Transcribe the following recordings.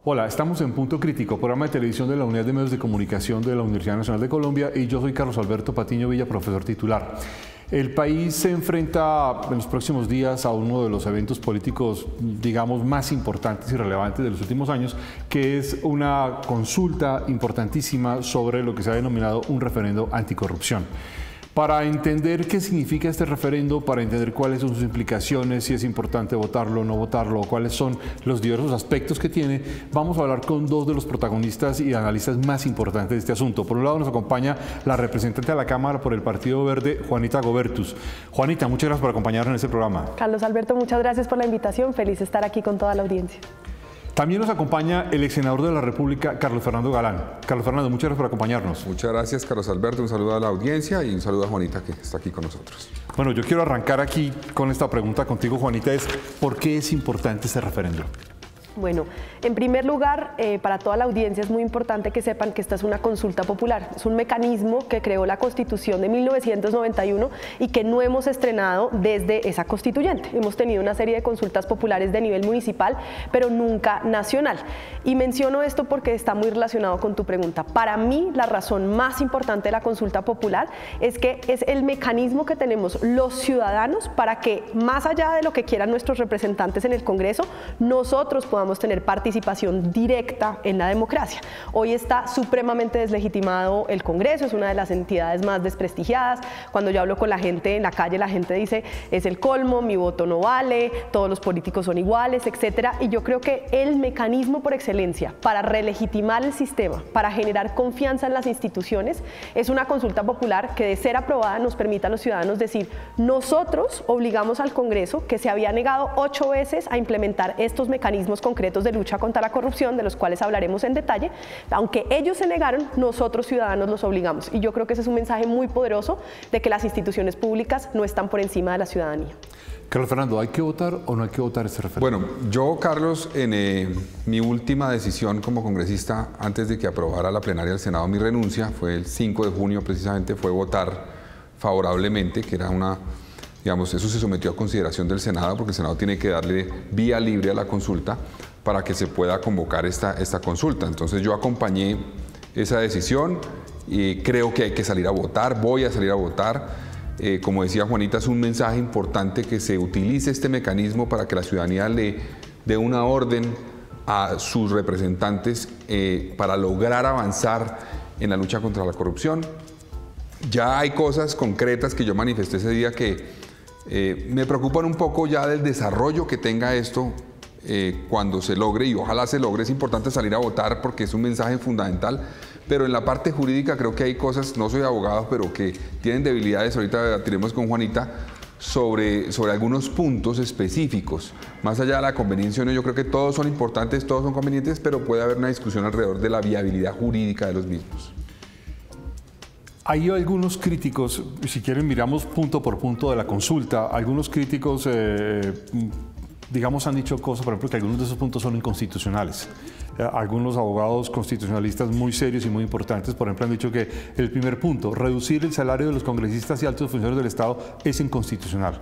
Hola, estamos en Punto Crítico, programa de televisión de la Unidad de Medios de Comunicación de la Universidad Nacional de Colombia, y yo soy Carlos Alberto Patiño Villa, profesor titular. El país se enfrenta en los próximos días a uno de los eventos políticos, digamos, más importantes y relevantes de los últimos años, que es una consulta importantísima sobre lo que se ha denominado un referendo anticorrupción. Para entender qué significa este referendo, para entender cuáles son sus implicaciones, si es importante votarlo o no votarlo, cuáles son los diversos aspectos que tiene, vamos a hablar con dos de los protagonistas y analistas más importantes de este asunto. Por un lado nos acompaña la representante de la Cámara por el Partido Verde, Juanita Gobertus. Juanita, muchas gracias por acompañarnos en este programa. Carlos Alberto, muchas gracias por la invitación. Feliz de estar aquí con toda la audiencia. También nos acompaña el ex senador de la República, Carlos Fernando Galán. Carlos Fernando, muchas gracias por acompañarnos. Muchas gracias, Carlos Alberto. Un saludo a la audiencia y un saludo a Juanita, que está aquí con nosotros. Bueno, yo quiero arrancar aquí con esta pregunta contigo, Juanita, es ¿por qué es importante este referendo? Bueno, en primer lugar, para toda la audiencia es muy importante que sepan que esta es una consulta popular. Es un mecanismo que creó la Constitución de 1991 y que no hemos estrenado desde esa constituyente. Hemos tenido una serie de consultas populares de nivel municipal, pero nunca nacional. Y menciono esto porque está muy relacionado con tu pregunta. Para mí, la razón más importante de la consulta popular es que es el mecanismo que tenemos los ciudadanos para que, más allá de lo que quieran nuestros representantes en el Congreso, nosotros podamos tener participación directa en la democracia. Hoy está supremamente deslegitimado el Congreso, es una de las entidades más desprestigiadas. Cuando yo hablo con la gente en la calle, la gente dice, es el colmo, mi voto no vale, todos los políticos son iguales, etcétera. Y yo creo que el mecanismo por excelencia para relegitimar el sistema, para generar confianza en las instituciones, es una consulta popular que, de ser aprobada, nos permita a los ciudadanos decir, nosotros obligamos al Congreso, que se había negado 8 veces a implementar estos mecanismos concretos de lucha contra la corrupción, de los cuales hablaremos en detalle. Aunque ellos se negaron, nosotros ciudadanos los obligamos. Y yo creo que ese es un mensaje muy poderoso de que las instituciones públicas no están por encima de la ciudadanía. Carlos Fernando, ¿hay que votar o no hay que votar este referendo? Bueno, yo, Carlos, en mi última decisión como congresista, antes de que aprobara la plenaria del Senado mi renuncia, fue el 5 de junio precisamente, fue votar favorablemente, que era una... Digamos, eso se sometió a consideración del Senado, porque el Senado tiene que darle vía libre a la consulta para que se pueda convocar esta consulta. Entonces yo acompañé esa decisión y creo que hay que salir a votar, voy a salir a votar. Como decía Juanita, es un mensaje importante que se utilice este mecanismo para que la ciudadanía le dé una orden a sus representantes para lograr avanzar en la lucha contra la corrupción. Ya hay cosas concretas que yo manifesté ese día que me preocupan un poco ya del desarrollo que tenga esto cuando se logre, y ojalá se logre. Es importante salir a votar porque es un mensaje fundamental, pero en la parte jurídica creo que hay cosas, no soy abogado, pero que tienen debilidades. Ahorita debatiremos con Juanita sobre algunos puntos específicos. Más allá de la conveniencia o no, yo creo que todos son importantes, todos son convenientes, pero puede haber una discusión alrededor de la viabilidad jurídica de los mismos. Hay algunos críticos, si quieren miramos punto por punto de la consulta, algunos críticos, digamos, han dicho cosas, por ejemplo, que algunos de esos puntos son inconstitucionales. Algunos abogados constitucionalistas muy serios y muy importantes, por ejemplo, han dicho que el primer punto, reducir el salario de los congresistas y altos funcionarios del Estado, es inconstitucional.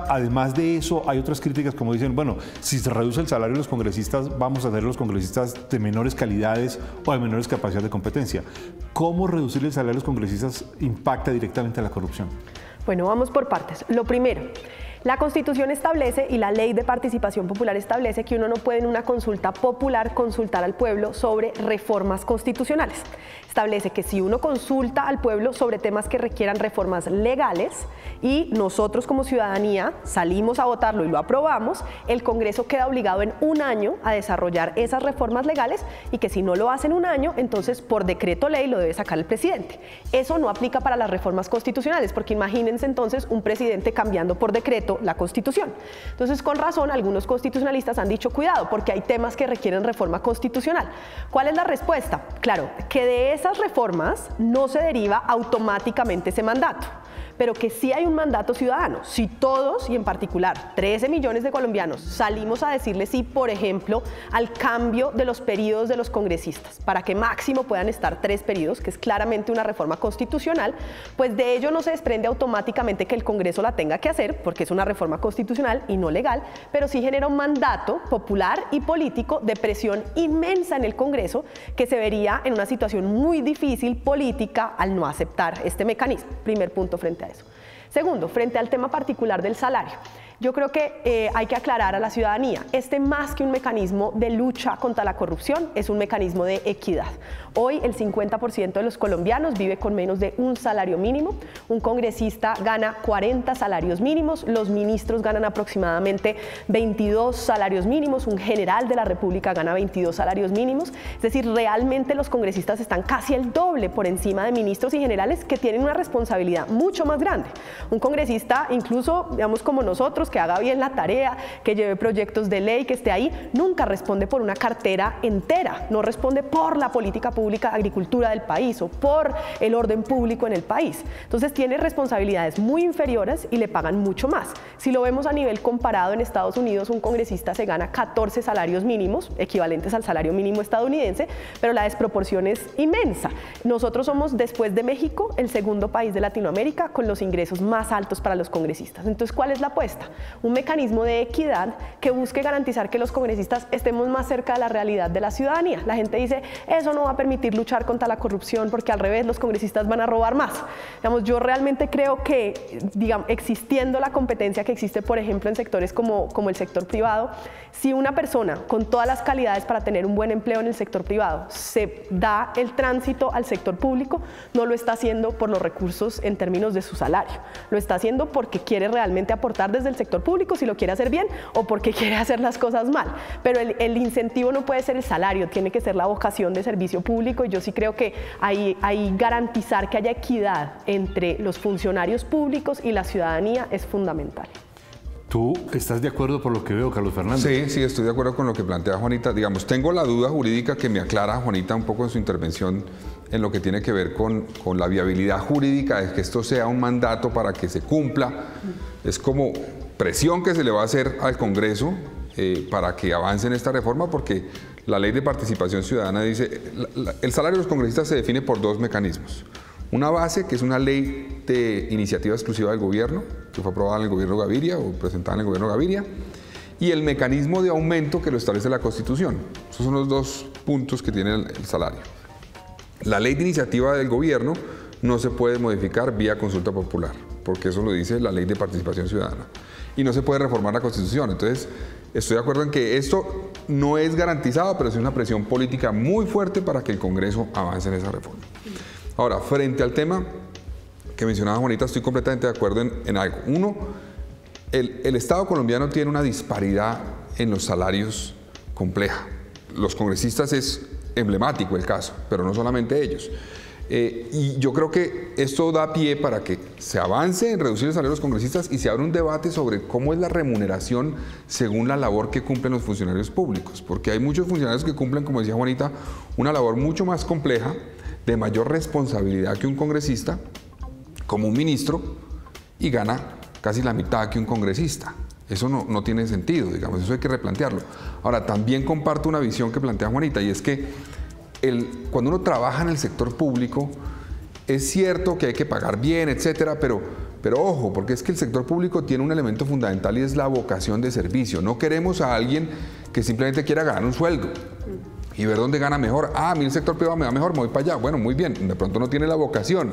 Además de eso, hay otras críticas como dicen, bueno, si se reduce el salario de los congresistas, vamos a tener los congresistas de menores calidades o de menores capacidades de competencia. ¿Cómo reducir el salario de los congresistas impacta directamente a la corrupción? Bueno, vamos por partes. Lo primero, la Constitución establece y la Ley de Participación Popular establece que uno no puede en una consulta popular consultar al pueblo sobre reformas constitucionales. Establece que si uno consulta al pueblo sobre temas que requieran reformas legales y nosotros como ciudadanía salimos a votarlo y lo aprobamos, el Congreso queda obligado en un año a desarrollar esas reformas legales, y que si no lo hace en un año, entonces por decreto ley lo debe sacar el presidente. Eso no aplica para las reformas constitucionales, porque imagínense entonces un presidente cambiando por decreto la Constitución. Entonces, con razón, algunos constitucionalistas han dicho cuidado, porque hay temas que requieren reforma constitucional. ¿Cuál es la respuesta? Claro, que de esas reformas no se deriva automáticamente ese mandato. pero que sí hay un mandato ciudadano. Si todos, y en particular 13 millones de colombianos, salimos a decirle sí, por ejemplo, al cambio de los periodos de los congresistas, para que máximo puedan estar 3 periodos, que es claramente una reforma constitucional, pues de ello no se desprende automáticamente que el Congreso la tenga que hacer, porque es una reforma constitucional y no legal, pero sí genera un mandato popular y político de presión inmensa en el Congreso, que se vería en una situación muy difícil política al no aceptar este mecanismo. Primer punto frente a eso. Segundo, frente al tema particular del salario. Yo creo que hay que aclarar a la ciudadanía, más que un mecanismo de lucha contra la corrupción, es un mecanismo de equidad. Hoy el 50% de los colombianos vive con menos de un salario mínimo, un congresista gana 40 salarios mínimos, los ministros ganan aproximadamente 22 salarios mínimos, un general de la República gana 22 salarios mínimos, es decir, realmente los congresistas están casi el doble por encima de ministros y generales que tienen una responsabilidad mucho más grande. Un congresista, incluso, digamos, como nosotros, que haga bien la tarea, que lleve proyectos de ley, que esté ahí, nunca responde por una cartera entera, no responde por la política pública de agricultura del país o por el orden público en el país. Entonces tiene responsabilidades muy inferiores y le pagan mucho más. Si lo vemos a nivel comparado, en Estados Unidos un congresista se gana 14 salarios mínimos, equivalentes al salario mínimo estadounidense, pero la desproporción es inmensa. Nosotros somos, después de México, el segundo país de Latinoamérica con los ingresos más altos para los congresistas. Entonces, ¿cuál es la apuesta? Un mecanismo de equidad que busque garantizar que los congresistas estemos más cerca de la realidad de la ciudadanía. La gente dice, eso no va a permitir luchar contra la corrupción porque al revés, los congresistas van a robar más. Digamos, yo realmente creo que, existiendo la competencia que existe, por ejemplo, en sectores como el sector privado, si una persona con todas las calidades para tener un buen empleo en el sector privado se da el tránsito al sector público, no lo está haciendo por los recursos en términos de su salario, lo está haciendo porque quiere realmente aportar desde el sector público, si lo quiere hacer bien, o porque quiere hacer las cosas mal. Pero el incentivo no puede ser el salario, tiene que ser la vocación de servicio público, y yo sí creo que ahí garantizar que haya equidad entre los funcionarios públicos y la ciudadanía es fundamental. ¿Tú estás de acuerdo por lo que veo, Carlos Fernández? Sí, estoy de acuerdo con lo que plantea Juanita. Digamos, tengo la duda jurídica que me aclara Juanita un poco en su intervención en lo que tiene que ver con la viabilidad jurídica de que esto sea un mandato para que se cumpla. Es como presión que se le va a hacer al Congreso para que avance en esta reforma, porque la Ley de Participación Ciudadana dice, el salario de los congresistas se define por 2 mecanismos. Una base, que es una ley de iniciativa exclusiva del gobierno, que fue aprobada en el gobierno Gaviria o presentada en el gobierno Gaviria, y el mecanismo de aumento que lo establece la Constitución. Esos son los 2 puntos que tiene el salario. La ley de iniciativa del gobierno no se puede modificar vía consulta popular, porque eso lo dice la Ley de Participación Ciudadana. Y no se puede reformar la Constitución. Entonces, estoy de acuerdo en que esto no es garantizado, pero es una presión política muy fuerte para que el Congreso avance en esa reforma. Ahora, frente al tema que mencionaba Juanita, estoy completamente de acuerdo en algo. Uno, el Estado colombiano tiene una disparidad en los salarios compleja. Los congresistas es emblemático el caso, pero no solamente ellos. Y yo creo que esto da pie para que se avance en reducir el salario de los congresistas y se abra un debate sobre cómo es la remuneración según la labor que cumplen los funcionarios públicos, porque hay muchos funcionarios que cumplen, como decía Juanita, una labor mucho más compleja, de mayor responsabilidad que un congresista, como un ministro, y gana casi la mitad que un congresista. Eso no tiene sentido, digamos, eso hay que replantearlo. Ahora, también comparto una visión que plantea Juanita, y es que cuando uno trabaja en el sector público, es cierto que hay que pagar bien, etcétera, pero ojo, porque es que el sector público tiene un elemento fundamental y es la vocación de servicio. No queremos a alguien que simplemente quiera ganar un sueldo y ver dónde gana mejor. Ah, a mí el sector privado me da mejor, me voy para allá. Bueno, muy bien, de pronto no tiene la vocación.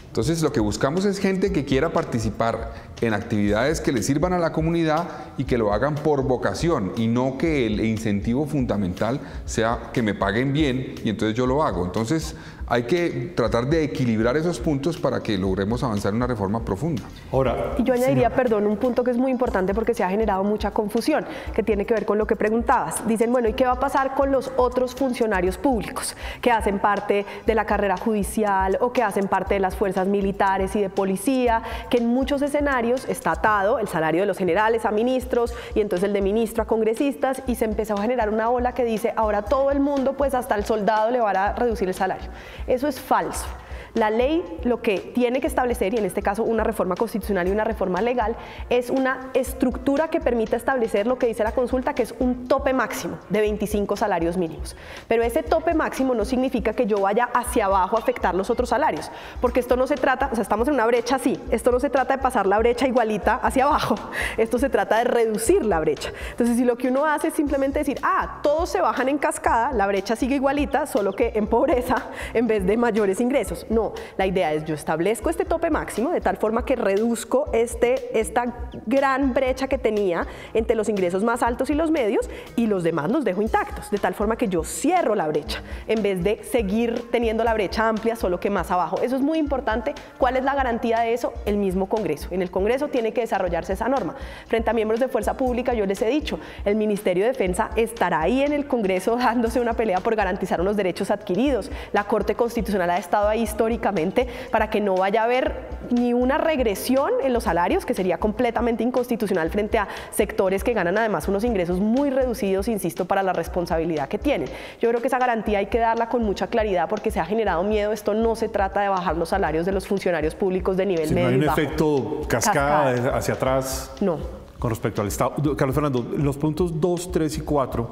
Entonces, lo que buscamos es gente que quiera participar en actividades que le sirvan a la comunidad y que lo hagan por vocación, y no que el incentivo fundamental sea que me paguen bien y entonces yo lo hago. Entonces, hay que tratar de equilibrar esos puntos para que logremos avanzar en una reforma profunda. Ahora, y yo añadiría, perdón, un punto que es muy importante porque se ha generado mucha confusión, que tiene que ver con lo que preguntabas. Dicen, bueno, ¿y qué va a pasar con los otros funcionarios públicos que hacen parte de la carrera judicial o que hacen parte de las fuerzas militares y de policía, que en muchos escenarios está atado el salario de los generales a ministros y entonces el de ministro a congresistas, y se empezó a generar una ola que dice, ahora todo el mundo, pues hasta el soldado le va a reducir el salario? Eso es falso. La ley lo que tiene que establecer, y en este caso una reforma constitucional y una reforma legal, es una estructura que permita establecer lo que dice la consulta, que es un tope máximo de 25 salarios mínimos. Pero ese tope máximo no significa que yo vaya hacia abajo a afectar los otros salarios, porque esto no se trata, o sea, estamos en una brecha así, esto no se trata de pasar la brecha igualita hacia abajo, esto se trata de reducir la brecha. Entonces, si lo que uno hace es simplemente decir, todos se bajan en cascada, la brecha sigue igualita, solo que en pobreza en vez de mayores ingresos. No, la idea es yo establezco este tope máximo de tal forma que reduzco esta gran brecha que tenía entre los ingresos más altos y los medios, y los demás los dejo intactos, de tal forma que yo cierro la brecha en vez de seguir teniendo la brecha amplia, solo que más abajo. Eso es muy importante. ¿Cuál es la garantía de eso? El mismo Congreso. En el Congreso tiene que desarrollarse esa norma. Frente a miembros de Fuerza Pública, yo les he dicho, el Ministerio de Defensa estará ahí en el Congreso dándose una pelea por garantizar unos derechos adquiridos. La Corte Constitucional ha estado ahí históricamente para que no vaya a haber ni una regresión en los salarios, que sería completamente inconstitucional frente a sectores que ganan además unos ingresos muy reducidos, insisto, para la responsabilidad que tienen. Yo creo que esa garantía hay que darla con mucha claridad porque se ha generado miedo. Esto no se trata de bajar los salarios de los funcionarios públicos de nivel medio. No hay un bajo. efecto cascada hacia atrás. No. Con respecto al Estado. Carlos Fernando, los puntos 2, 3 y 4,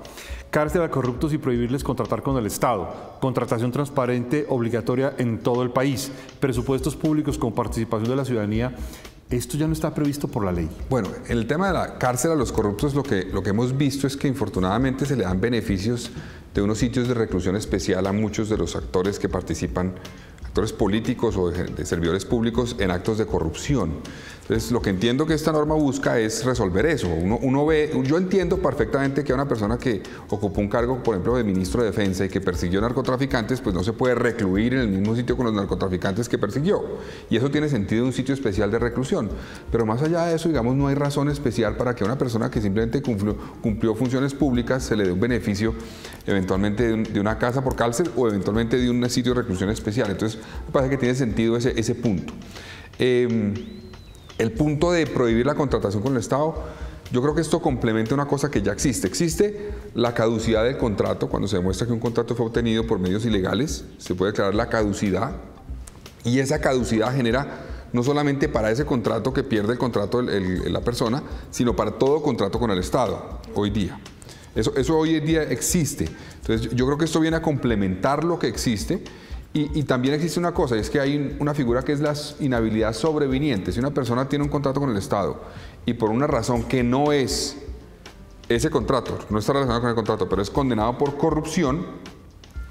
cárcel a corruptos y prohibirles contratar con el Estado, contratación transparente obligatoria en todo el país, presupuestos públicos con participación de la ciudadanía, ¿esto ya no está previsto por la ley? Bueno, en el tema de la cárcel a los corruptos, lo que hemos visto es que infortunadamente se le dan beneficios de unos sitios de reclusión especial a muchos de los actores que participan, actores políticos o de servidores públicos en actos de corrupción. Entonces, lo que entiendo que esta norma busca es resolver eso. Yo entiendo perfectamente que a una persona que ocupó un cargo, por ejemplo, de ministro de Defensa y que persiguió narcotraficantes, pues no se puede recluir en el mismo sitio con los narcotraficantes que persiguió. Y eso tiene sentido en un sitio especial de reclusión. Pero más allá de eso, digamos, no hay razón especial para que a una persona que simplemente cumplió funciones públicas se le dé un beneficio eventualmente de una casa por cárcel o eventualmente de un sitio de reclusión especial. Entonces, me parece que tiene sentido ese punto. El punto de prohibir la contratación con el Estado, yo creo que esto complementa una cosa que ya existe. Existe la caducidad del contrato. Cuando se demuestra que un contrato fue obtenido por medios ilegales, se puede declarar la caducidad. Y esa caducidad genera no solamente para ese contrato que pierde el contrato la persona, sino para todo contrato con el Estado hoy día. Eso hoy en día existe. Entonces, yo creo que esto viene a complementar lo que existe. Y también existe una cosa, es que hay una figura que es la inhabilidad sobreviniente. Si una persona tiene un contrato con el Estado y por una razón que no es ese contrato, no está relacionado con el contrato, pero es condenado por corrupción,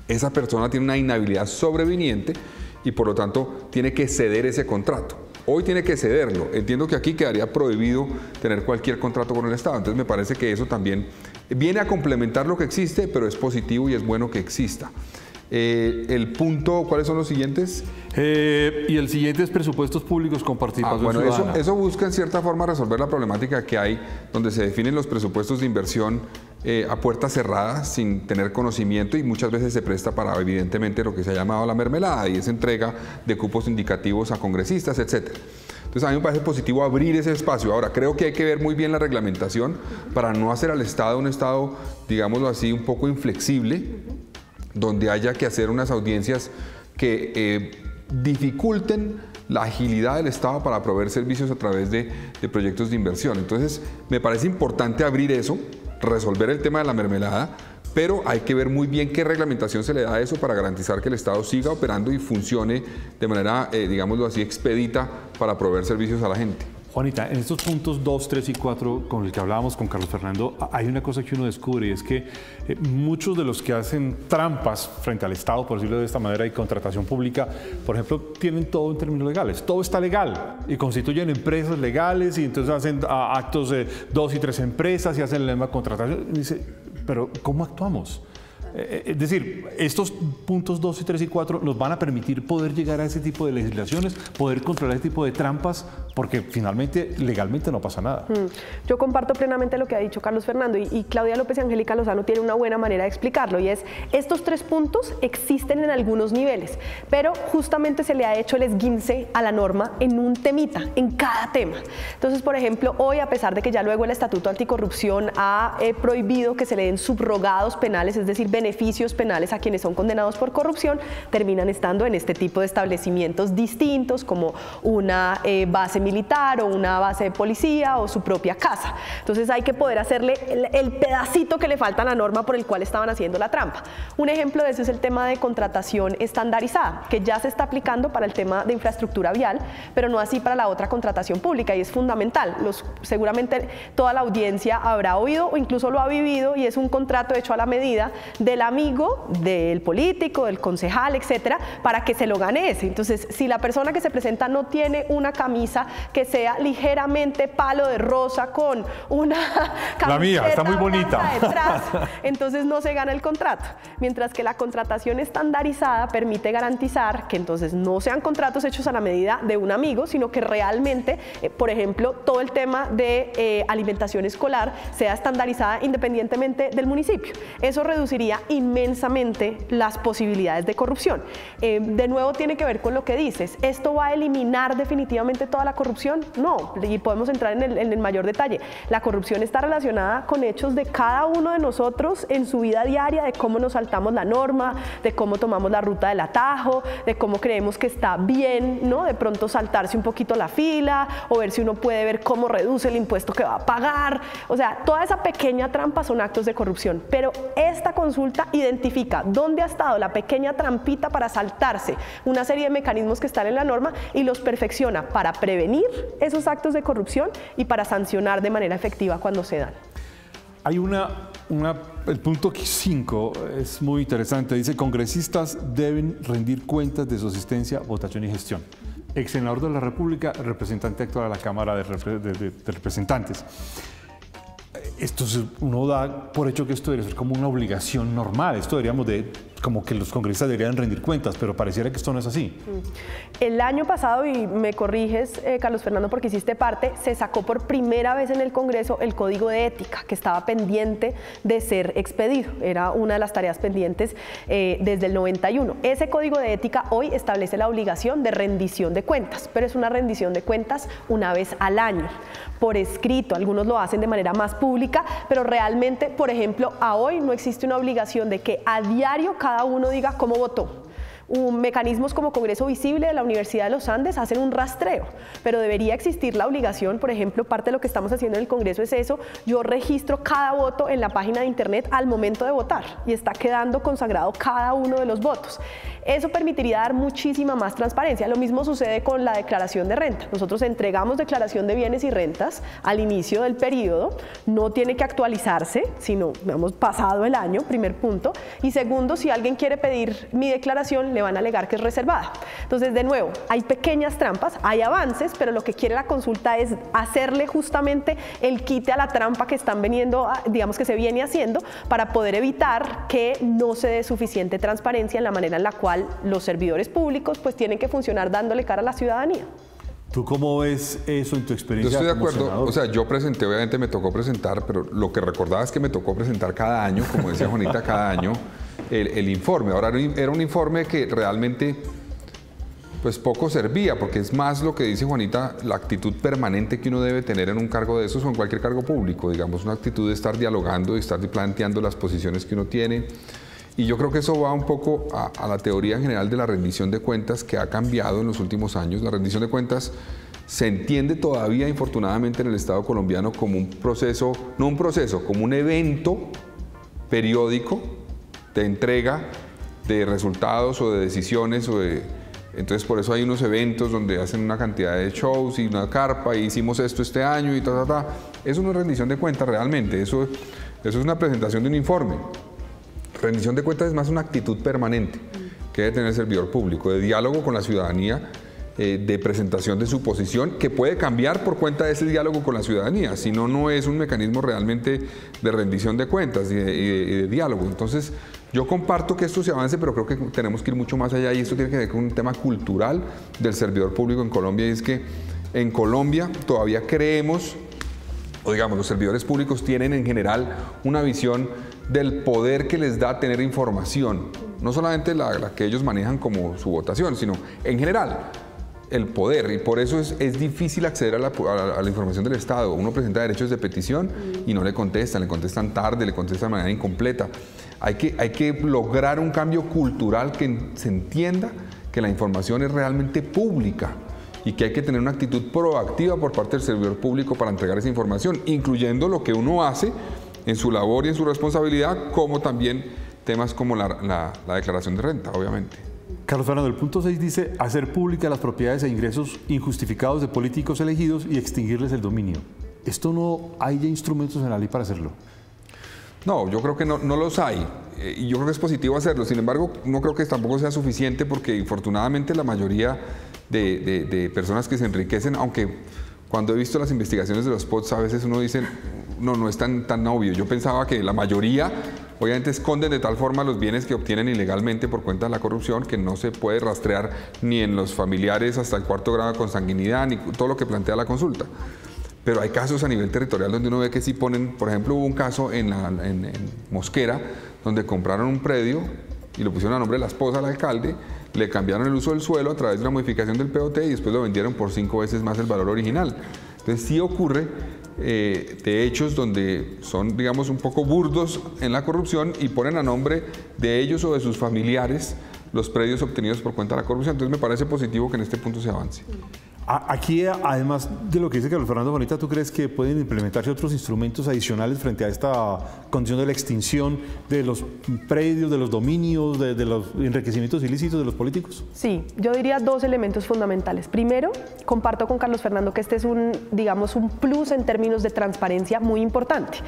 esa persona tiene una inhabilidad sobreviniente y por lo tanto tiene que ceder ese contrato. Hoy tiene que cederlo. Entiendo que aquí quedaría prohibido tener cualquier contrato con el Estado. Entonces me parece que eso también viene a complementar lo que existe, pero es positivo y es bueno que exista. El punto, ¿cuáles son los siguientes? Y el siguiente es presupuestos públicos con participación ciudadana. Eso busca en cierta forma resolver la problemática que hay, donde se definen los presupuestos de inversión a puertas cerradas, sin tener conocimiento, y muchas veces se presta para, evidentemente, lo que se ha llamado la mermelada, y es entrega de cupos indicativos a congresistas, etc. Entonces, a mí me parece positivo abrir ese espacio. Ahora, creo que hay que ver muy bien la reglamentación para no hacer al Estado un Estado, digámoslo así, un poco inflexible, donde haya que hacer unas audiencias que dificulten la agilidad del Estado para proveer servicios a través de proyectos de inversión. Entonces, me parece importante abrir eso, resolver el tema de la mermelada, pero hay que ver muy bien qué reglamentación se le da a eso para garantizar que el Estado siga operando y funcione de manera, digámoslo así, expedita para proveer servicios a la gente. Juanita, en estos puntos 2, 3 y 4 con el que hablábamos con Carlos Fernando, hay una cosa que uno descubre y es que muchos de los que hacen trampas frente al Estado, por decirlo de esta manera, y contratación pública, por ejemplo, tienen todo en términos legales. Todo está legal y constituyen empresas legales y entonces hacen actos de 2 y 3 empresas y hacen la misma contratación. Y dice, pero ¿cómo actuamos? Es decir, estos puntos 2 y 3 y 4 nos van a permitir poder llegar a ese tipo de legislaciones, poder controlar ese tipo de trampas, porque finalmente legalmente no pasa nada. Yo comparto plenamente lo que ha dicho Carlos Fernando y Claudia López y Angélica Lozano tienen una buena manera de explicarlo, y es, estos 3 puntos existen en algunos niveles, pero justamente se le ha hecho el esguince a la norma en un temita, en cada tema. Entonces, por ejemplo, hoy, a pesar de que ya luego el Estatuto Anticorrupción ha prohibido que se le den subrogados penales, es decir, beneficios penales a quienes son condenados por corrupción, terminan estando en este tipo de establecimientos distintos, como una base militar o una base de policía o su propia casa. Entonces hay que poder hacerle el pedacito que le falta a la norma por el cual estaban haciendo la trampa. Un ejemplo de eso es el tema de contratación estandarizada, que ya se está aplicando para el tema de infraestructura vial, pero no así para la otra contratación pública, y es fundamental. Seguramente toda la audiencia habrá oído o incluso lo ha vivido, y es un contrato hecho a la medida del amigo, del político, del concejal, etcétera, para que se lo gane ese. Entonces, si la persona que se presenta no tiene una camisa que sea ligeramente palo de rosa con una camiseta, la mía está muy bonita detrás, entonces no se gana el contrato. Mientras que la contratación estandarizada permite garantizar que entonces no sean contratos hechos a la medida de un amigo, sino que realmente, por ejemplo, todo el tema de alimentación escolar sea estandarizada independientemente del municipio. Eso reduciría inmensamente las posibilidades de corrupción. De nuevo tiene que ver con lo que dices. ¿Esto va a eliminar definitivamente toda la corrupción? No, y podemos entrar en el mayor detalle. La corrupción está relacionada con hechos de cada uno de nosotros en su vida diaria, de cómo nos saltamos la norma, de cómo tomamos la ruta del atajo, de cómo creemos que está bien, ¿no? De pronto saltarse un poquito la fila o ver si uno puede ver cómo reduce el impuesto que va a pagar. O sea, toda esa pequeña trampa son actos de corrupción, pero esta consulta identifica dónde ha estado la pequeña trampita para saltarse una serie de mecanismos que están en la norma y los perfecciona para prevenir esos actos de corrupción y para sancionar de manera efectiva cuando se dan. Hay el punto 5 es muy interesante, dice: congresistas deben rendir cuentas de su asistencia, votación y gestión. Ex senador de la República, representante actual a la Cámara de Representantes. Esto uno da por hecho que esto debería ser como una obligación normal, esto deberíamos como que los congresistas deberían rendir cuentas, pero pareciera que esto no es así. El año pasado, y me corriges, Carlos Fernando, porque hiciste parte, se sacó por primera vez en el Congreso el Código de Ética, que estaba pendiente de ser expedido. Era una de las tareas pendientes desde el 91. Ese Código de Ética hoy establece la obligación de rendición de cuentas, pero es una rendición de cuentas una vez al año, por escrito. Algunos lo hacen de manera más pública, pero realmente, por ejemplo, a hoy no existe una obligación de que a diario cada uno diga cómo votó. Mecanismos como Congreso Visible de la Universidad de los Andes hacen un rastreo, pero debería existir la obligación. Por ejemplo, parte de lo que estamos haciendo en el Congreso es eso: yo registro cada voto en la página de internet al momento de votar y está quedando consagrado cada uno de los votos. Eso permitiría dar muchísima más transparencia. Lo mismo sucede con la declaración de renta. Nosotros entregamos declaración de bienes y rentas al inicio del periodo, no tiene que actualizarse, sino hemos pasado el año, primer punto. Y segundo, si alguien quiere pedir mi declaración, le van a alegar que es reservada. Entonces, de nuevo, hay pequeñas trampas, hay avances, pero lo que quiere la consulta es hacerle justamente el quite a la trampa que están digamos que se viene haciendo, para poder evitar que no se dé suficiente transparencia en la manera en la cual los servidores públicos pues tienen que funcionar dándole cara a la ciudadanía. ¿Tú cómo ves eso en tu experiencia? Yo estoy de acuerdo, senador? O sea, yo presenté, obviamente me tocó presentar, pero lo que recordaba es que me tocó presentar cada año, como decía Juanita, cada año el informe. Ahora era un informe que realmente pues poco servía, porque es más lo que dice Juanita, la actitud permanente que uno debe tener en un cargo de esos o en cualquier cargo público, digamos, una actitud de estar dialogando, de estar planteando las posiciones que uno tiene. Y yo creo que eso va un poco a la teoría en general de la rendición de cuentas, que ha cambiado en los últimos años. La rendición de cuentas se entiende todavía, infortunadamente, en el Estado colombiano como un proceso, no un proceso, como un evento periódico de entrega de resultados o de decisiones. Entonces, por eso hay unos eventos donde hacen una cantidad de shows y una carpa, y hicimos esto este año y ta. Eso no es rendición de cuentas realmente, eso es una presentación de un informe. Rendición de cuentas es más una actitud permanente que debe tener el servidor público, de diálogo con la ciudadanía, de presentación de su posición, que puede cambiar por cuenta de ese diálogo con la ciudadanía. Si no, no es un mecanismo realmente de rendición de cuentas y de diálogo. Entonces, yo comparto que esto se avance, pero creo que tenemos que ir mucho más allá, y esto tiene que ver con un tema cultural del servidor público en Colombia, y es que en Colombia todavía creemos, o digamos, los servidores públicos tienen en general una visión del poder que les da tener información, no solamente la que ellos manejan como su votación, sino en general. el poder, y por eso es difícil acceder a la información del Estado. Uno presenta derechos de petición y no le contestan tarde, le contestan de manera incompleta. Hay que lograr un cambio cultural que se entienda que la información es realmente pública y que hay que tener una actitud proactiva por parte del servidor público para entregar esa información, incluyendo lo que uno hace en su labor y en su responsabilidad, como también temas como la declaración de renta, obviamente. Carlos Fernando, el punto 6 dice hacer públicas las propiedades e ingresos injustificados de políticos elegidos y extinguirles el dominio. ¿Esto no hay ya instrumentos en la ley para hacerlo? No, yo creo que no los hay, y yo creo que es positivo hacerlo. Sin embargo, no creo que tampoco sea suficiente, porque infortunadamente la mayoría de personas que se enriquecen, aunque cuando he visto las investigaciones de los POTS, a veces uno dice, no es tan obvio. Yo pensaba que la mayoría obviamente esconden de tal forma los bienes que obtienen ilegalmente por cuenta de la corrupción, que no se puede rastrear ni en los familiares hasta el 4º grado de consanguinidad, ni todo lo que plantea la consulta. Pero hay casos a nivel territorial donde uno ve que sí ponen, por ejemplo, hubo un caso en Mosquera, donde compraron un predio y lo pusieron a nombre de la esposa del alcalde, le cambiaron el uso del suelo a través de una modificación del POT y después lo vendieron por 5 veces más el valor original. Entonces sí ocurre de hechos donde son, digamos, un poco burdos en la corrupción y ponen a nombre de ellos o de sus familiares los predios obtenidos por cuenta de la corrupción. Entonces me parece positivo que en este punto se avance. Aquí, además de lo que dice Carlos Fernando Bonita, ¿tú crees que pueden implementarse otros instrumentos adicionales frente a esta condición de la extinción de los predios, de los dominios, de los enriquecimientos ilícitos de los políticos? Sí, yo diría 2 elementos fundamentales. Primero, comparto con Carlos Fernando que este es un plus en términos de transparencia muy importante.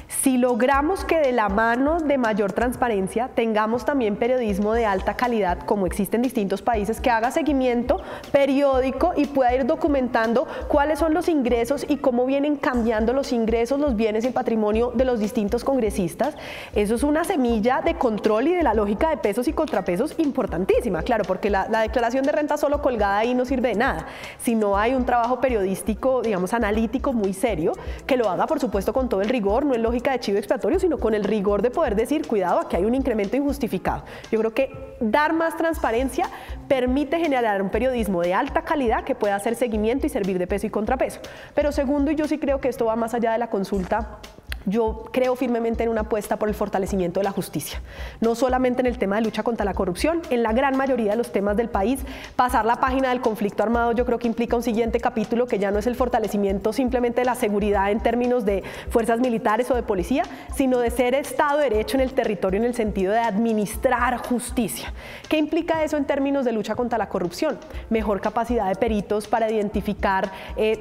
Si logramos que de la mano de mayor transparencia tengamos también periodismo de alta calidad, como existe en distintos países, que haga seguimiento periódico y pueda ir documentando cuáles son los ingresos y cómo vienen cambiando los ingresos, los bienes y el patrimonio de los distintos congresistas, eso es una semilla de control y de la lógica de pesos y contrapesos importantísima, claro, porque la declaración de renta solo colgada ahí no sirve de nada, si no hay un trabajo periodístico, digamos, analítico muy serio, que lo haga, por supuesto, con todo el rigor, no en lógica de chivo expiatorio, sino con el rigor de poder decir, cuidado, aquí hay un incremento injustificado. Yo creo que dar más transparencia permite generar un periodismo de alta calidad que pueda hacer seguimiento y servir de peso y contrapeso. Pero segundo, y yo sí creo que esto va más allá de la consulta, yo creo firmemente en una apuesta por el fortalecimiento de la justicia, no solamente en el tema de lucha contra la corrupción, en la gran mayoría de los temas del país. Pasar la página del conflicto armado yo creo que implica un siguiente capítulo que ya no es el fortalecimiento simplemente de la seguridad en términos de fuerzas militares o de policía, sino de ser Estado de Derecho en el territorio en el sentido de administrar justicia. ¿Qué implica eso en términos de lucha contra la corrupción? Mejor capacidad de peritos para identificar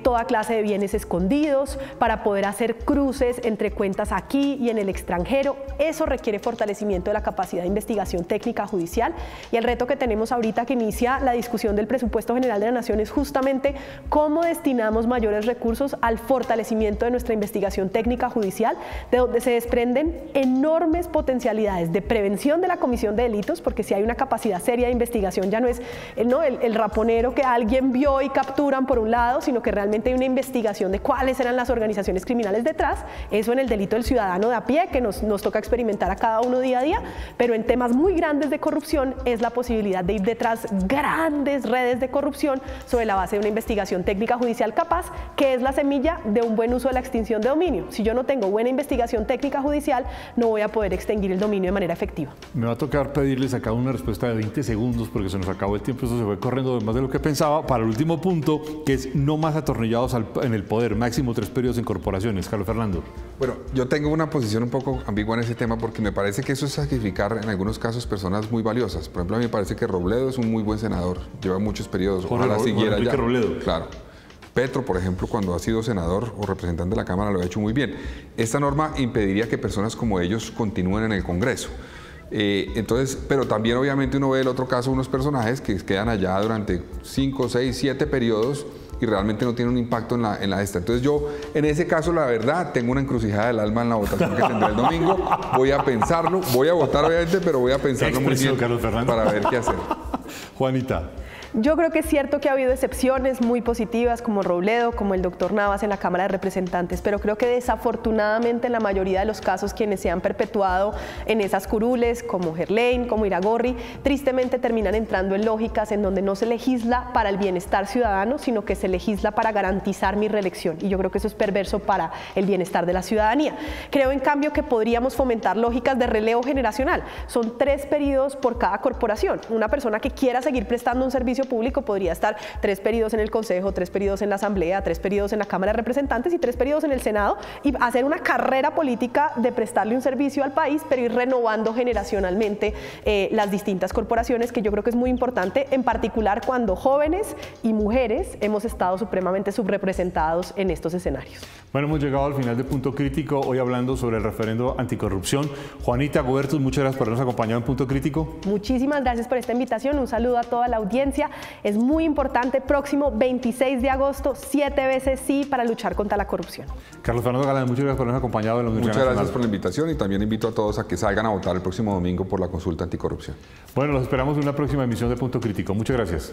toda clase de bienes escondidos, para poder hacer cruces entre cuentas aquí y en el extranjero. Eso requiere fortalecimiento de la capacidad de investigación técnica judicial, y el reto que tenemos ahorita que inicia la discusión del presupuesto general de la Nación es justamente cómo destinamos mayores recursos al fortalecimiento de nuestra investigación técnica judicial, de donde se desprenden enormes potencialidades de prevención de la comisión de delitos, porque si hay una capacidad seria de investigación ya no es el raponero que alguien vio y capturan por un lado, sino que realmente hay una investigación de cuáles eran las organizaciones criminales detrás, eso en el delito del ciudadano de a pie, que nos toca experimentar a cada uno día a día, pero en temas muy grandes de corrupción es la posibilidad de ir detrás grandes redes de corrupción sobre la base de una investigación técnica judicial capaz, que es la semilla de un buen uso de la extinción de dominio. Si yo no tengo buena investigación técnica judicial, no voy a poder extinguir el dominio de manera efectiva. Me va a tocar pedirles a cada uno una respuesta de 20 segundos porque se nos acabó el tiempo, eso se fue corriendo más de lo que pensaba. Para el último punto, que es no más atornillados en el poder, máximo 3 periodos en corporaciones. Carlos Fernando. Bueno, yo tengo una posición un poco ambigua en ese tema porque me parece que eso es sacrificar en algunos casos personas muy valiosas. Por ejemplo, a mí me parece que Robledo es un muy buen senador, lleva muchos periodos, ojalá siguiera ya. Robledo. Claro. Petro, por ejemplo, cuando ha sido senador o representante de la Cámara, lo ha hecho muy bien. Esta norma impediría que personas como ellos continúen en el Congreso. Entonces, pero también obviamente uno ve el otro caso, unos personajes que quedan allá durante 5, 6, 7 periodos y realmente no tiene un impacto en la esta. Entonces yo, en ese caso, la verdad, tengo una encrucijada del alma en la votación que tendré el domingo. Voy a pensarlo, voy a votar obviamente, pero voy a pensarlo muy bien Carlos Fernando, para ver qué hacer. Juanita. Yo creo que es cierto que ha habido excepciones muy positivas como Robledo, como el doctor Navas en la Cámara de Representantes, pero creo que desafortunadamente en la mayoría de los casos quienes se han perpetuado en esas curules, como Gerlain, como Iragorri, tristemente terminan entrando en lógicas en donde no se legisla para el bienestar ciudadano, sino que se legisla para garantizar mi reelección. Y yo creo que eso es perverso para el bienestar de la ciudadanía. Creo, en cambio, que podríamos fomentar lógicas de relevo generacional. Son 3 periodos por cada corporación. Una persona que quiera seguir prestando un servicio público podría estar 3 periodos en el Consejo, 3 periodos en la Asamblea, 3 periodos en la Cámara de Representantes y 3 periodos en el Senado, y hacer una carrera política de prestarle un servicio al país, pero ir renovando generacionalmente las distintas corporaciones, que yo creo que es muy importante, en particular cuando jóvenes y mujeres hemos estado supremamente subrepresentados en estos escenarios. Bueno, hemos llegado al final de Punto Crítico, hoy hablando sobre el referendo anticorrupción. Juanita Gubertus, muchas gracias por habernos acompañado en Punto Crítico. Muchísimas gracias por esta invitación, un saludo a toda la audiencia. Es muy importante, próximo 26 de agosto, 7 veces sí para luchar contra la corrupción. Carlos Fernando Galán, muchas gracias por habernos acompañado en la Universidad Muchas Nacional. gracias por la invitación y también invito a todos a que salgan a votar el próximo domingo por la consulta anticorrupción. Bueno, los esperamos en una próxima emisión de Punto Crítico. Muchas gracias.